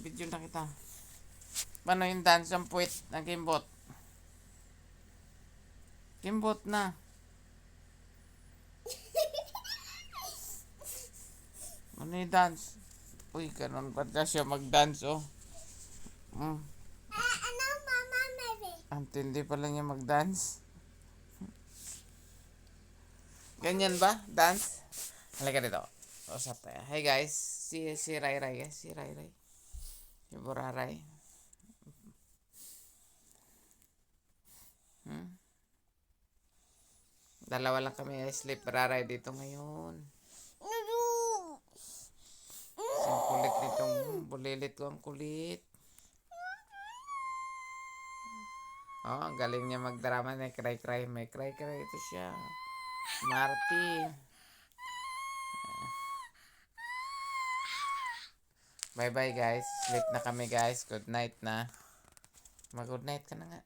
Video na kita. Paano yung dance ng puwit ng Kimbot? Kimbot na. Ano yung dance? Uy, ganun pa siya mag-dance, oh. Ano, Mama Mary? Ang tindi pala niya mag-dance. Ganyan ba? Dance? Halika dito. Usap tayo. Hey guys, si Rai Rai, guys. Si Rai Rai. Si Buraray. Dalawa lang kami sleep Buraray dito ngayon. Ang kulit nitong bulilit ko, ang kulit. Oh, ang galing niya magdrama. May cry-cry. May cry-cry ito siya. Marty. Bye-bye guys. Sleep na kami guys. Good night na. Mag-good night ka na nga.